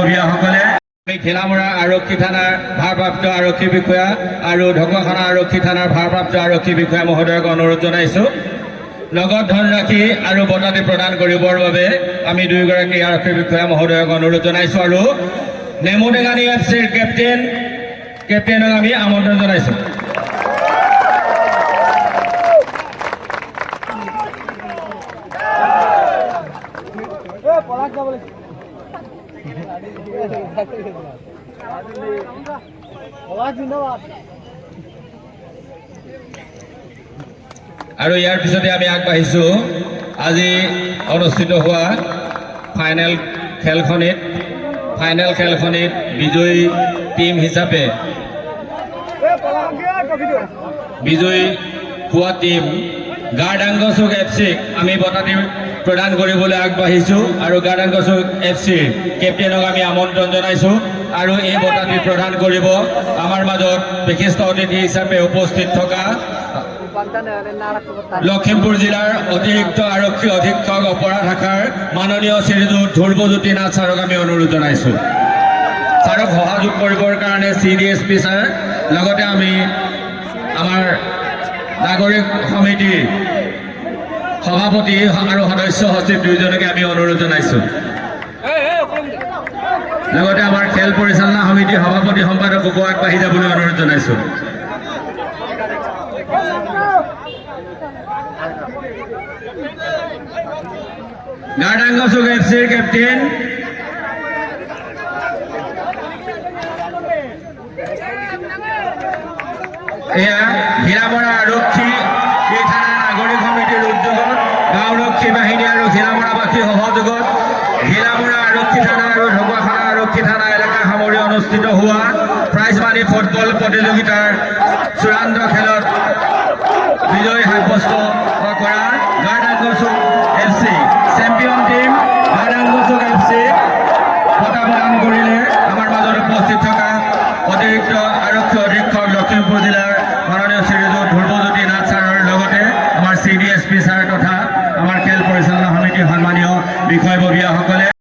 মুৰব্বীসকলে আমি ঘিলামৰা আৰক্ষী থানাৰ ভাৰপ্ৰাপ্ত আৰক্ষী বিষয়া আৰু ঢকুৱাখানা আৰক্ষী থানাৰ ভাৰপ্ৰাপ্ত আৰক্ষী বিষয়া মহোদয়ক অনুৰোধ জনাইছোঁ লগত ধনৰাশি আৰু বঁটাটি প্ৰদান কৰিবৰ বাবে আমি দুয়োগৰাকী আৰক্ষী বিষয়া মহোদয়ক অনুৰোধ জনাইছোঁ আৰু নেমুটেঙানী এফচিৰ কেপ্টেইনক আমি আমন্ত্ৰণ জনাইছোঁ। আৰু ইয়াৰ পিছতে আমি আগবাঢ়িছোঁ আজি অনুষ্ঠিত হোৱা ফাইনেল খেলখনিত বিজয়ী টিম হিচাপে বিজয়ী হোৱা টিম গাৰ্ডাংগচুক এফচিক আমি বঁটাটি প্ৰদান কৰিবলৈ আগবাঢ়িছোঁ আৰু গাৰ্ডাংগচুক এফচিৰ কেপ্টেইনক আমি আমন্ত্ৰণ জনাইছোঁ আৰু এই বঁটাটি প্ৰদান কৰিব আমাৰ মাজত বিশিষ্ট অতিথি হিচাপে উপস্থিত থকা লখিমপুৰ জিলাৰ অতিৰিক্ত আৰক্ষী অধীক্ষক অপৰাধ শাখাৰ মাননীয় শ্ৰীযুত ধ্ৰুৱজ্যোতি নাথ ছাৰক আমি অনুৰোধ জনাইছোঁ। ছাৰক সহযোগ কৰিবৰ কাৰণে CDSP ছাৰ লগতে আমি আমাৰ নাগৰিক সমিতিৰ সভাপতি আৰু সদস্য সচিব দুয়োজনকে আমি অনুৰোধ জনাইছোঁ। লগতে আমাৰ খেল পৰিচালনা সমিতিৰ সভাপতি সম্পাদককো আগবাঢ়ি যাবলৈ অনুৰোধ জনাইছোঁ। গাৰ্ডাংগচুক এফচিৰ কেপ্টেইন এয়া ঘিলামৰা আৰক্ষী থানাৰ নাগৰিক সমিতিৰ উদ্যোগত গাঁওৰক্ষী বাহিনী আৰু ঘিলামৰাবাসীৰ সহযোগত ঘিলামৰা আৰক্ষী থানা আৰু ঢকুৱাখানা আৰক্ষী থানা এলেকা সামৰি অনুষ্ঠিত হোৱা প্ৰাইজ মানি ফুটবল প্ৰতিযোগিতাৰ চূড়ান্ত খেলত বিজয় সাব্যস্ত কৰা গাৰ্ডাংগচুক এফচি চেম্পিয়ন টিম গাৰ্ডাংগচুক এফচি বঁটা প্ৰদান কৰিলে আমাৰ মাজত উপস্থিত থকা অতিৰিক্ত আৰক্ষী অধীক্ষক লখিমপুৰ জিলাৰ মাননীয় শ্ৰীযুত ধ্ৰুৱজ্যোতি নাথ ছাৰৰ লগতে আমাৰ CDSP ছাৰ তথা আমাৰ খেল পৰিচালনা সমিতিৰ সন্মানীয় বিষয়বৰ্গ